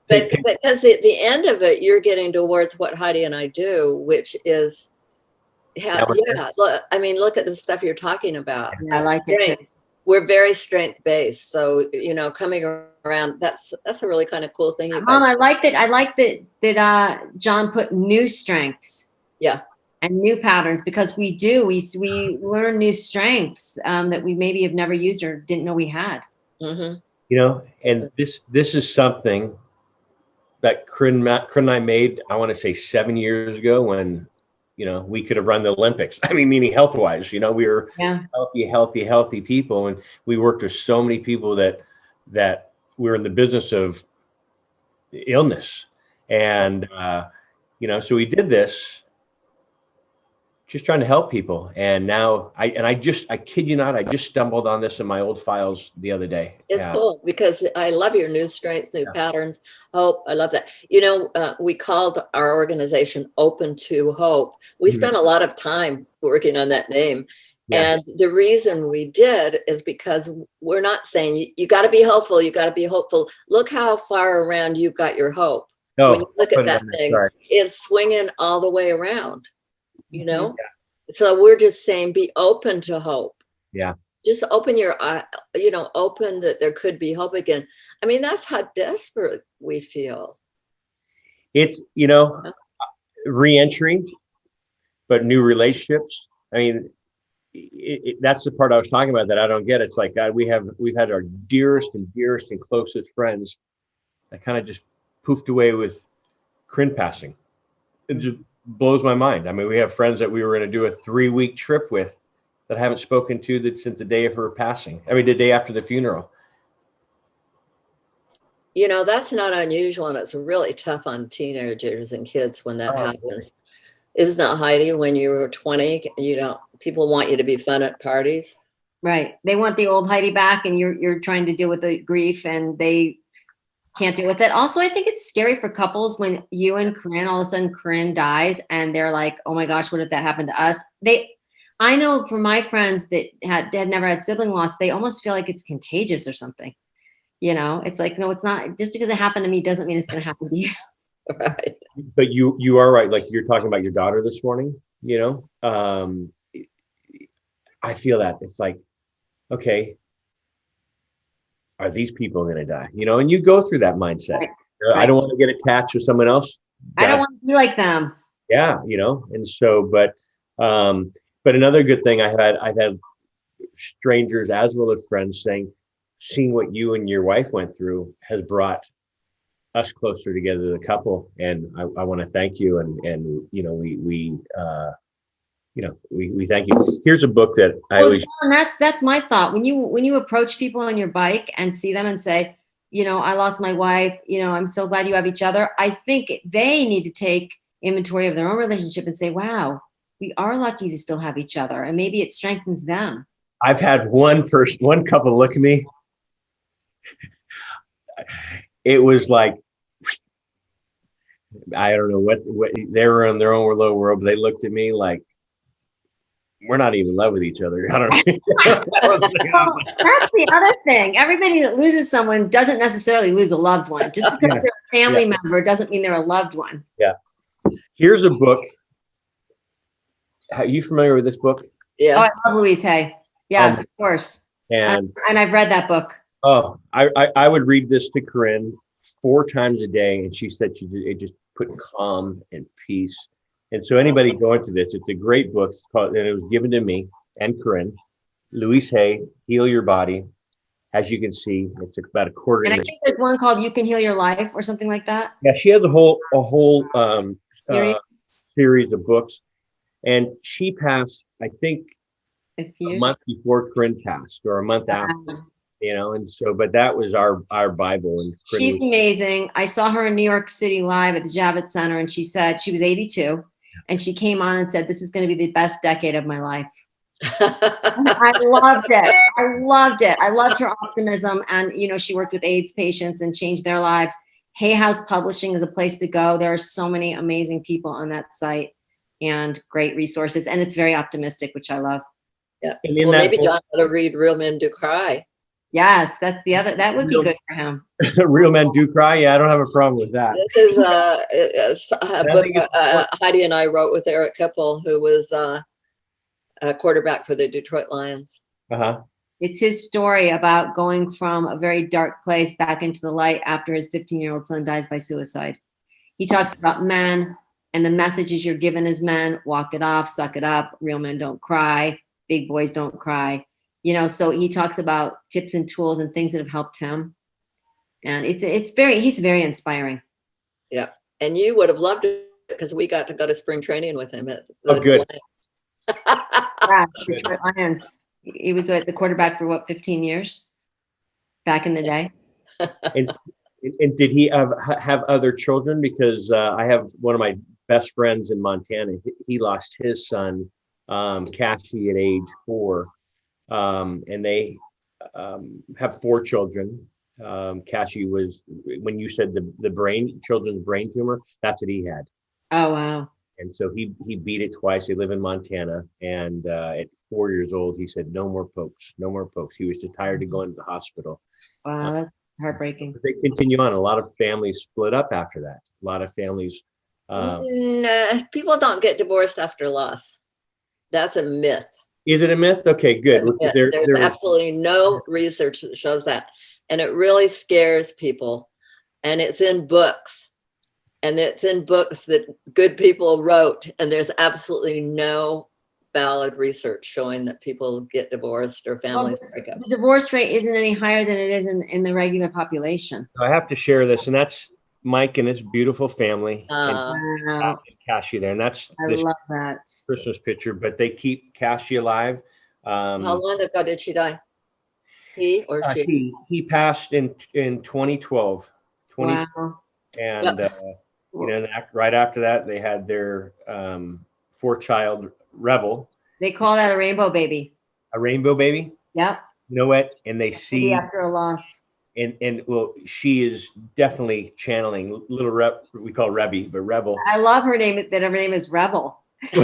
[SPEAKER 3] But because at the end of it, you're getting towards what Heidi and I do, which is, look, I mean, look at the stuff you're talking about.
[SPEAKER 2] Yeah, I like it.
[SPEAKER 3] We're very strength based. So, coming around, that's a really kind of cool thing.
[SPEAKER 2] Mom, I like that John put new strengths.
[SPEAKER 3] Yeah. And
[SPEAKER 2] new patterns, because we learn new strengths that we maybe have never used or didn't know we had.
[SPEAKER 3] Mm-hmm.
[SPEAKER 1] And this is something that Corinne and I made, I want to say 7 years ago, when, we could have run the Olympics. I mean, meaning health-wise, we were healthy people. And we worked with so many people that we're in the business of illness. And, so we did this, just trying to help people. And now I kid you not, I just stumbled on this in my old files the other day.
[SPEAKER 3] It's cool, because I love your new strengths, new patterns. Hope. I love that. We called our organization Open to Hope. We spent a lot of time working on that name. Yeah. And the reason we did is because we're not saying you got to be hopeful. You got to be hopeful. Look how far around you've got your hope. When you look at that thing, it's swinging all the way around. So we're just saying, be open to hope.
[SPEAKER 1] Yeah.
[SPEAKER 3] Just open your eye, open that there could be hope again. I mean, that's how desperate we feel.
[SPEAKER 1] It's, re-entry, but new relationships. I mean, that's the part I was talking about that I don't get. It's like, God, we've had our dearest and closest friends that kind of just poofed away with Corinne passing. It just blows my mind. I mean, we have friends that we were going to do a 3-week trip with that I haven't spoken to since the day of her passing. I mean, the day after the funeral.
[SPEAKER 3] That's not unusual, and it's really tough on teenagers and kids when that happens. Isn't that, Heidi, when you were 20, people want you to be fun at parties?
[SPEAKER 2] Right. They want the old Heidi back, and you're trying to deal with the grief, and they can't deal with it. Also, I think it's scary for couples when you and Corinne, all of a sudden Corinne dies, and they're like, oh my gosh, what if that happened to us? I know from my friends that had never had sibling loss, they almost feel like it's contagious or something. It's like, no, it's not. Just because it happened to me doesn't mean it's going to happen to you.
[SPEAKER 3] Right.
[SPEAKER 1] But you are right. Like you're talking about your daughter this morning, I feel that it's like, okay, are these people going to die? And you go through that mindset. Right. I don't want to get attached to someone else.
[SPEAKER 2] I don't want to be like them.
[SPEAKER 1] Yeah. And so, but another good thing I've had strangers as well as friends saying, seeing what you and your wife went through has brought us closer together as a couple. And I want to thank you. And we thank you. Here's a book that
[SPEAKER 2] John, that's my thought. When you approach people on your bike and see them and say, I lost my wife, I'm so glad you have each other. I think they need to take inventory of their own relationship and say, wow, we are lucky to still have each other. And maybe it strengthens them.
[SPEAKER 1] I've had one couple look at me. It was like, I don't know what they were in their own little world, but they looked at me like, we're not even in love with each other. I don't know.
[SPEAKER 2] Well, that's the other thing. Everybody that loses someone doesn't necessarily lose a loved one. Just because they're a family member doesn't mean they're a loved one.
[SPEAKER 1] Yeah. Here's a book. Are you familiar with this book?
[SPEAKER 3] Yeah.
[SPEAKER 2] Oh, I love Louise Hay. Yes, of course. And I've read that book.
[SPEAKER 1] Oh, I would read this to Corinne 4 times a day, and she said it just put calm and peace. And so anybody going to this, it's a great book. It's called, and it was given to me and Corinne. Louise Hay, Heal Your Body. As you can see, it's about a quarter.
[SPEAKER 2] And I think there's one called You Can Heal Your Life or something like that.
[SPEAKER 1] Yeah, she has a whole series of books. And she passed, I think, a month before Corinne passed, or a month after. And so, but that was our Bible. And
[SPEAKER 2] she's amazing. I saw her in New York City live at the Javits Center, and she said she was 82, and she came on and said, "This is going to be the best decade of my life." I loved it. I loved her optimism, and she worked with AIDS patients and changed their lives. Hay House Publishing is a place to go. There are so many amazing people on that site, and great resources, and it's very optimistic, which I love.
[SPEAKER 3] Yeah. Well, maybe John ought to read Real Men Do Cry.
[SPEAKER 2] Yes, that's the other. That would be good for him.
[SPEAKER 1] Real Men Do Cry. Yeah, I don't have a problem with that.
[SPEAKER 3] This is a book Heidi and I wrote with Eric Keppel, who was a quarterback for the Detroit Lions.
[SPEAKER 2] It's his story about going from a very dark place back into the light after his 15-year-old son dies by suicide. He talks about men and the messages you're given as men: walk it off, suck it up. Real men don't cry. Big boys don't cry. So he talks about tips and tools and things that have helped him. And he's very inspiring. Yeah.
[SPEAKER 3] And you would have loved it because we got to go to spring training with him at the
[SPEAKER 1] good.
[SPEAKER 2] Detroit Lions. He was the quarterback for 15 years back in the day.
[SPEAKER 1] And did he have other children? Because I have one of my best friends in Montana. He lost his son, Cassie, at age 4. And they have 4 children. Cassie was, when you said the children's brain tumor, that's what he had.
[SPEAKER 2] Oh, wow.
[SPEAKER 1] And so he beat it twice. They live in Montana. And at 4 years old, he said, no more pokes, no more pokes. He was too tired to go into the hospital.
[SPEAKER 2] Wow, that's heartbreaking.
[SPEAKER 1] But they continue on. A lot of families split up after that. A lot of families.
[SPEAKER 3] People don't get divorced after loss. That's a myth.
[SPEAKER 1] Is it a myth? Okay, good.
[SPEAKER 3] There's absolutely no research that shows that. And it really scares people. And it's in books. And it's in books that good people wrote. And there's absolutely no valid research showing that people get divorced or families break up.
[SPEAKER 2] The divorce rate isn't any higher than it is in the regular population.
[SPEAKER 1] I have to share this, and that's Mike and his beautiful family.
[SPEAKER 2] Wow.
[SPEAKER 1] And Cassie there, and that's
[SPEAKER 2] I love that
[SPEAKER 1] Christmas picture. But they keep Cassie alive.
[SPEAKER 3] How long ago did she die? He or she?
[SPEAKER 1] He passed in 2012.
[SPEAKER 2] Wow.
[SPEAKER 1] And right after that, they had their 4th child, Rebel.
[SPEAKER 2] They call that a rainbow baby.
[SPEAKER 1] A rainbow baby?
[SPEAKER 2] Yep.
[SPEAKER 1] You know what? And they see
[SPEAKER 2] maybe after a loss.
[SPEAKER 1] And well, she is definitely channeling little we call Rebby, but Rebel.
[SPEAKER 2] I love her name. That her name is Rebel.
[SPEAKER 1] Hey,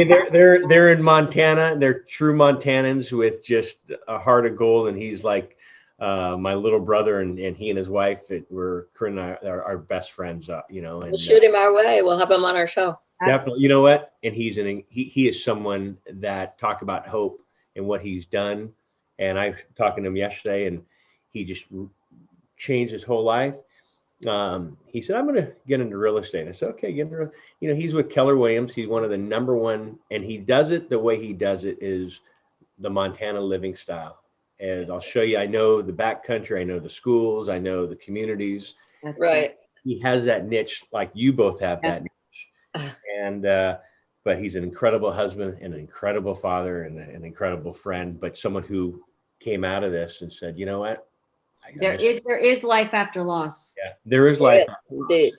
[SPEAKER 1] they're in Montana. They're true Montanans with just a heart of gold. And he's like my little brother, and he and his wife. Corinne and I are our best friends. And
[SPEAKER 3] we'll shoot him our way. We'll have him on our show.
[SPEAKER 1] Definitely. You know what? And he is someone that talk about hope and what he's done. And I was talking to him yesterday, and he just changed his whole life. He said, I'm going to get into real estate. I said, okay, get into he's with Keller Williams. He's one of the #1, and he does it the way he does it is the Montana living style. And I'll show you, I know the backcountry, I know the schools, I know the communities.
[SPEAKER 3] That's right.
[SPEAKER 1] He has that niche like you both have that niche. And, but he's an incredible husband and an incredible father and an incredible friend, but someone who came out of this and said, you know what,
[SPEAKER 2] There is life after loss.
[SPEAKER 1] Yeah, there is life.
[SPEAKER 3] Indeed.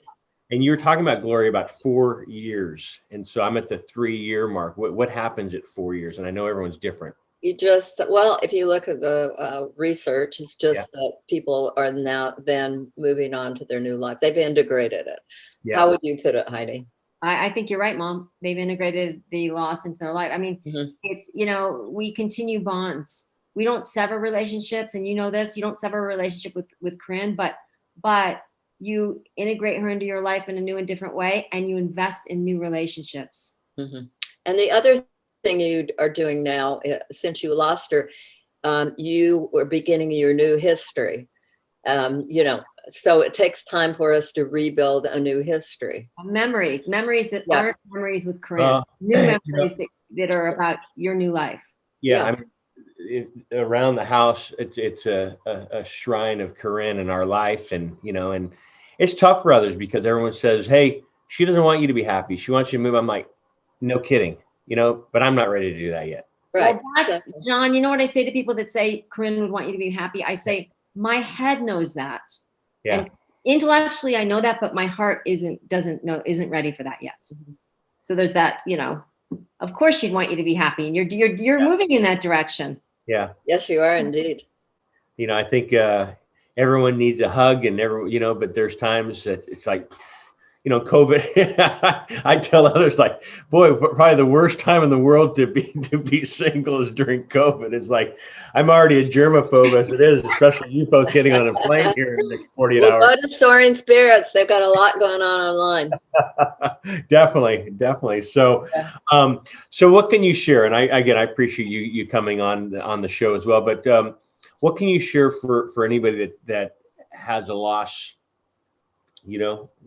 [SPEAKER 1] And you were talking about, Gloria, about 4 years. And so I'm at the 3-year mark. What happens at 4 years? And I know everyone's different.
[SPEAKER 3] If you look at the research, it's just that people are now then moving on to their new life. They've integrated it. Yeah. How would you put it, Heidi?
[SPEAKER 2] I think you're right, Mom. They've integrated the loss into their life. I mean, it's, we continue bonds. We don't sever relationships. And you know this, you don't sever a relationship with Corinne, but you integrate her into your life in a new and different way, and you invest in new relationships.
[SPEAKER 3] And the other thing you are doing now, since you lost her, you were beginning your new history. So it takes time for us to rebuild a new history.
[SPEAKER 2] Memories that aren't memories with Corinne. New memories that are about your new life.
[SPEAKER 1] Yeah. Around the house, it's a shrine of Corinne in our life, and and it's tough for others because everyone says, "Hey, she doesn't want you to be happy. She wants you to move." I'm like, no kidding, but I'm not ready to do that yet.
[SPEAKER 3] Right.
[SPEAKER 2] Well, that's John. You know what I say to people that say Corinne would want you to be happy? I say my head knows that.
[SPEAKER 1] Yeah.
[SPEAKER 2] And intellectually, I know that, but my heart isn't ready for that yet. So there's that. Of course, she'd want you to be happy, and you're moving in that direction.
[SPEAKER 1] Yeah.
[SPEAKER 3] Yes, you are indeed.
[SPEAKER 1] I think everyone needs a hug, and but there's times that it's like, COVID. I tell others, like, boy, probably the worst time in the world to be single is during COVID. It's like, I'm already a germaphobe as it is, especially you folks getting on a plane here in the next 48 hours.
[SPEAKER 3] Go to Soaring Spirits. They've got a lot going on online.
[SPEAKER 1] Definitely. So, so what can you share? And I appreciate you coming on the show as well. But what can you share for anybody that has a loss,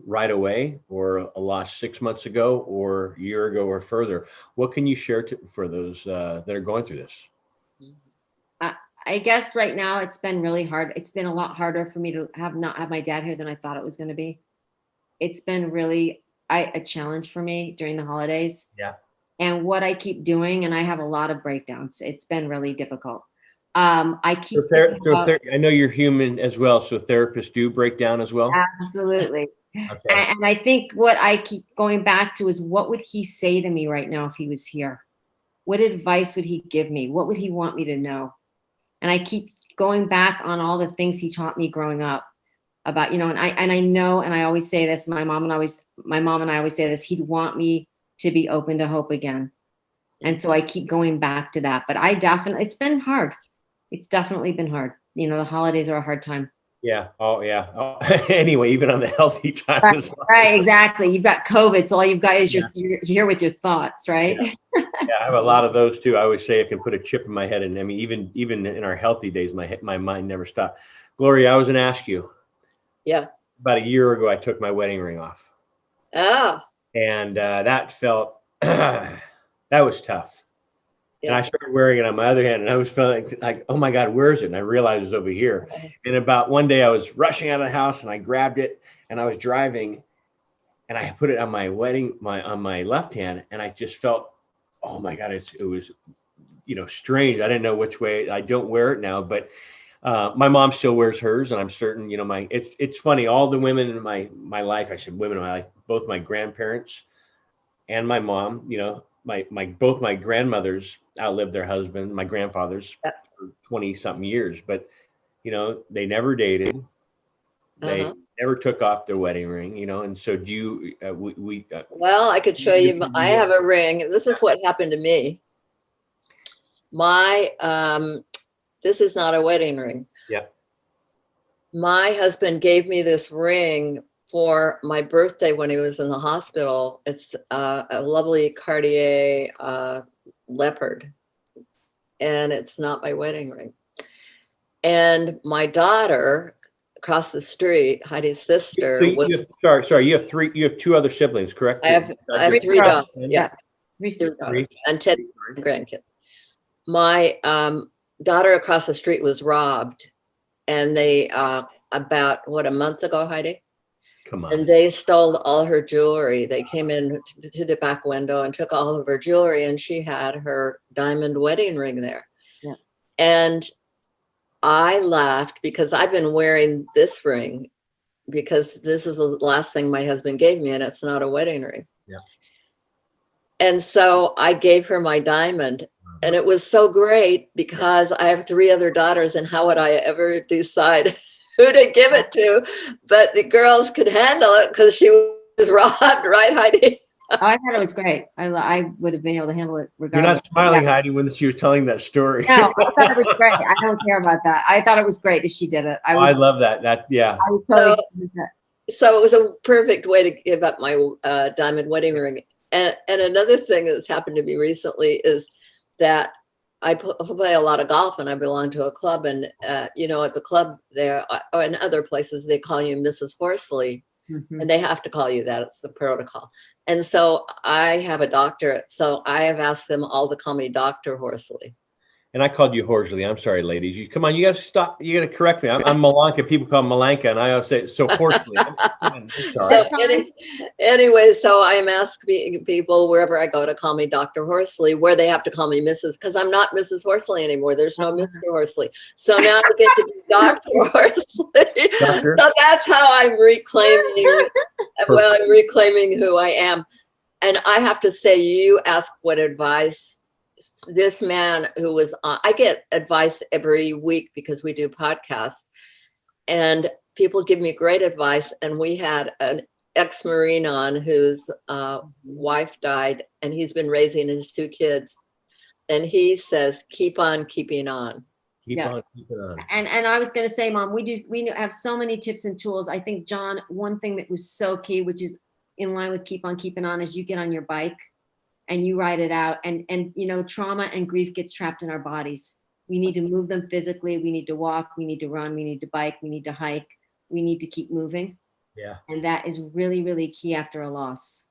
[SPEAKER 1] right away, or a loss 6 months ago, or a year ago, or further? What can you share for those that are going through this?
[SPEAKER 2] I guess right now it's been really hard. It's been a lot harder for me to not have my dad here than I thought it was going to be. It's been really a challenge for me during the holidays.
[SPEAKER 1] Yeah.
[SPEAKER 2] And what I keep doing, and I have a lot of breakdowns. It's been really difficult. I keep.
[SPEAKER 1] I know you're human as well, so therapists do break down as well.
[SPEAKER 2] Absolutely.
[SPEAKER 1] Okay.
[SPEAKER 2] And I think what I keep going back to is, what would he say to me right now if he was here? What advice would he give me? What would he want me to know? And I keep going back on all the things he taught me growing up about, and I know, and I always say this, my mom and I always say this, he'd want me to be open to hope again. And so I keep going back to that, but it's been hard. It's definitely been hard. The holidays are a hard time.
[SPEAKER 1] Yeah. Oh, yeah. Oh. Anyway, even on the healthy time
[SPEAKER 2] right,
[SPEAKER 1] as well.
[SPEAKER 2] Right. Exactly. You've got COVID, so all you've got is you're here with your thoughts, right?
[SPEAKER 1] Yeah, I have a lot of those too. I always say I can put a chip in my head, and I mean, even in our healthy days, my mind never stopped. Gloria, I was going to ask you.
[SPEAKER 3] Yeah.
[SPEAKER 1] About a year ago, I took my wedding ring off.
[SPEAKER 3] Oh.
[SPEAKER 1] And that felt that was tough. Yeah. And I started wearing it on my other hand, and I was feeling like, oh my God, where is it? And I realized it was over here. And about one day I was rushing out of the house, and I grabbed it, and I was driving, and I put it on my on my left hand, and I just felt, oh my God, it was, strange. I didn't know which way. I don't wear it now, but my mom still wears hers, and I'm certain, it's funny. All the women in my life, I said women in my life, both my grandparents and my mom, both my grandmothers outlived their husband, my grandfathers, for 20 something years, but they never dated. They never took off their wedding ring, and so do you,
[SPEAKER 3] well, I could show you, I have a ring. This is what happened to me. This is not a wedding ring.
[SPEAKER 1] Yeah.
[SPEAKER 3] My husband gave me this ring for my birthday when he was in the hospital. It's a lovely Cartier leopard, and it's not my wedding ring. And my daughter across the street, Heidi's sister.
[SPEAKER 1] Sorry. You have two other siblings, correct?
[SPEAKER 3] I have 3 daughters. Yeah.
[SPEAKER 2] 3 daughters.
[SPEAKER 3] And 10 grandkids. My daughter across the street was robbed, and they about a month ago, Heidi.
[SPEAKER 1] Come on.
[SPEAKER 3] And they stole all her jewelry. They came in through the back window and took all of her jewelry, and she had her diamond wedding ring there.
[SPEAKER 2] Yeah.
[SPEAKER 3] And I laughed because I've been wearing this ring because this is the last thing my husband gave me, and it's not a wedding ring.
[SPEAKER 1] Yeah.
[SPEAKER 3] And so I gave her my diamond, and it was so great because I have 3 other daughters, and how would I ever decide who to give it to? But the girls could handle it because she was robbed, right, Heidi?
[SPEAKER 2] Oh, I thought it was great. I would have been able to handle it
[SPEAKER 1] You're
[SPEAKER 2] regardless.
[SPEAKER 1] not smiling, Heidi, when she was telling that story.
[SPEAKER 2] No, I thought it was great. I don't care about that. I thought it was great that she did it.
[SPEAKER 1] I love that. Yeah.
[SPEAKER 2] I was totally fine with that.
[SPEAKER 3] So it was a perfect way to give up my diamond wedding ring. And another thing that's happened to me recently is that I play a lot of golf, and I belong to a club. And, at the club there, or in other places, they call you Mrs. Horsley.
[SPEAKER 2] Mm-hmm.
[SPEAKER 3] And they have to call you that. It's the protocol. And so I have a doctorate. So I have asked them all to call me Dr. Horsley.
[SPEAKER 1] And I called you Horsley. I'm sorry, ladies. Come on, you got to stop. You got to correct me. I'm Malanca. People call me Malanca, and I always say so Horsley. I'm sorry.
[SPEAKER 3] So anyway, so I'm asking people wherever I go to call me Dr. Horsley, where they have to call me Mrs. because I'm not Mrs. Horsley anymore. There's no Mr. Horsley. So now I get to be Dr. Horsley.
[SPEAKER 1] Doctor.
[SPEAKER 3] So that's how I'm reclaiming. Well, I'm reclaiming who I am. And I have to say, you ask what advice this man who was on, I get advice every week because we do podcasts, and people give me great advice. And we had an ex-Marine on whose wife died, and he's been raising his 2 kids. And he says, keep on keeping on.
[SPEAKER 1] Keep on keeping on.
[SPEAKER 2] And I was going to say, Mom, we have so many tips and tools. I think, John, one thing that was so key, which is in line with keep on keeping on, is you get on your bike and you ride it out. And trauma and grief gets trapped in our bodies. We need to move them physically. We need to walk. We need to run. We need to bike. We need to hike. We need to keep moving.
[SPEAKER 1] Yeah. And
[SPEAKER 2] that is really, really key after a loss.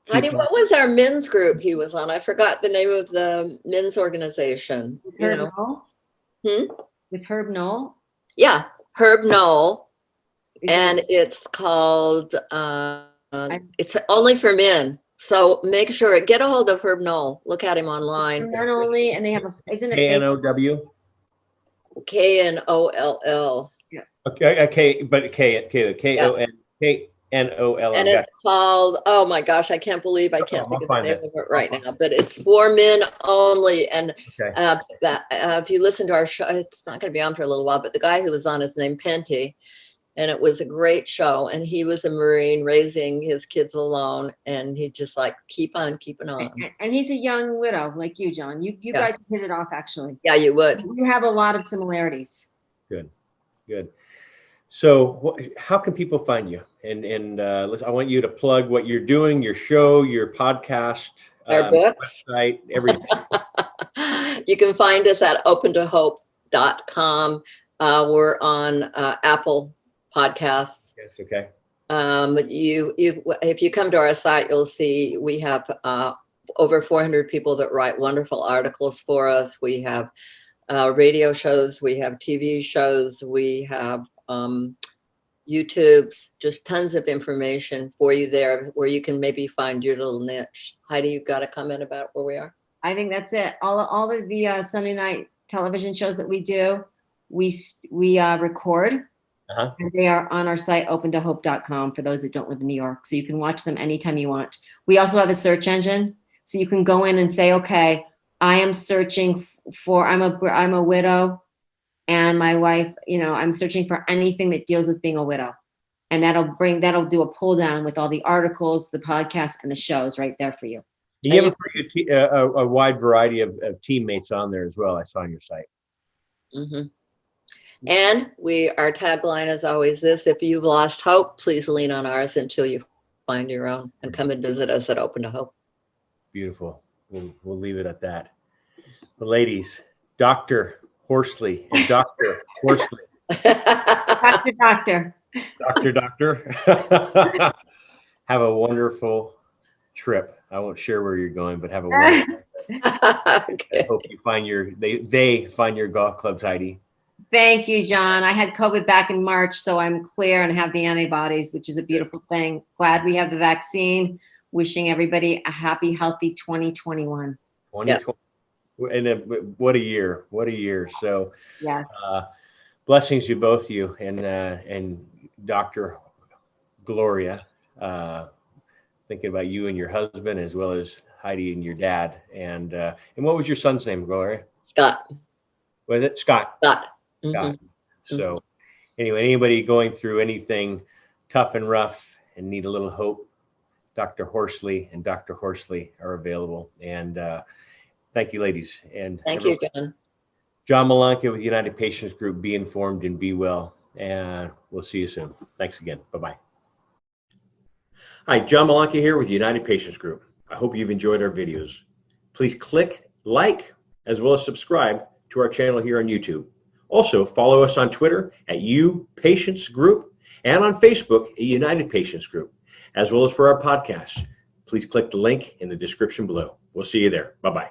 [SPEAKER 3] Heidi, what was our men's group he was on? I forgot the name of the men's organization.
[SPEAKER 2] Herb Knoll? With Herb Knoll?
[SPEAKER 3] Yeah, Herb Knoll. And it's called, it's only for men. So make sure, get a hold of Herb Knoll. Look at him online.
[SPEAKER 2] Not only, and they have isn't it
[SPEAKER 1] K-N-O-W?
[SPEAKER 3] K-N-O-L-L.
[SPEAKER 2] Yeah.
[SPEAKER 1] Okay, but K-N-O-L-L.
[SPEAKER 3] And it's called, oh my gosh, I can't believe I can't think of the name of it right now, but it's for men only. And if you listen to our show, it's not going to be on for a little while, but the guy who was on is named Penty. And it was a great show. And he was a Marine raising his kids alone. And he just keep on keeping on.
[SPEAKER 2] And he's a young widow like you, John. You guys hit it off, actually.
[SPEAKER 3] Yeah, you would.
[SPEAKER 2] You have a lot of similarities.
[SPEAKER 1] Good. So how can people find you? And I want you to plug what you're doing, your show, your podcast,
[SPEAKER 3] our books,
[SPEAKER 1] website, everything.
[SPEAKER 3] You can find us at opentohope.com. We're on Apple Podcasts.
[SPEAKER 1] Yes, okay.
[SPEAKER 3] If you come to our site, you'll see we have over 400 people that write wonderful articles for us. We have radio shows, we have TV shows, we have YouTubes, just tons of information for you there where you can maybe find your little niche. Heidi, you've got a comment about where we are?
[SPEAKER 2] I think that's it. All of the Sunday night television shows that we do, we record. And they are on our site, opentohope.com, for those that don't live in New York. So you can watch them anytime you want. We also have a search engine. So you can go in and say, okay, I am searching for, I'm a widow and my wife, I'm searching for anything that deals with being a widow. And that'll do a pull down with all the articles, the podcasts, and the shows right there for you.
[SPEAKER 1] You have a wide variety of teammates on there as well, I saw on your site.
[SPEAKER 3] Mm-hmm. And our tagline is always this: if you've lost hope, please lean on ours until you find your own, and come and visit us at Open to Hope.
[SPEAKER 1] Beautiful. We'll leave it at that. The ladies, Dr. Horsley and Dr. Horsley.
[SPEAKER 2] Doctor.
[SPEAKER 1] Have a wonderful trip. I won't share where you're going, but have a wonderful trip. Okay. I hope you find they find your golf clubs, Heidi.
[SPEAKER 2] Thank you, John. I had COVID back in March, so I'm clear and have the antibodies, which is a beautiful thing. Glad we have the vaccine. Wishing everybody a happy, healthy 2021.
[SPEAKER 1] 2020. And then what a year, what a year. So
[SPEAKER 2] Yes.
[SPEAKER 1] blessings to both you and Dr. Gloria, thinking about you and your husband, as well as Heidi and your dad. And what was your son's name, Gloria?
[SPEAKER 3] Scott.
[SPEAKER 1] Was it Scott?
[SPEAKER 3] Scott.
[SPEAKER 1] Scott. So anyway, anybody going through anything tough and rough and need a little hope, Dr. Horsley and Dr. Horsley are available. And thank you, ladies. And
[SPEAKER 3] Thank you, John.
[SPEAKER 1] John Malanca with United Patients Group. Be informed and be well. And we'll see you soon. Thanks again. Bye-bye. Hi, John Malanca here with United Patients Group. I hope you've enjoyed our videos. Please click like as well as subscribe to our channel here on YouTube. Also, follow us on Twitter at UPatients Group and on Facebook at United Patients Group, as well as for our podcast. Please click the link in the description below. We'll see you there. Bye-bye.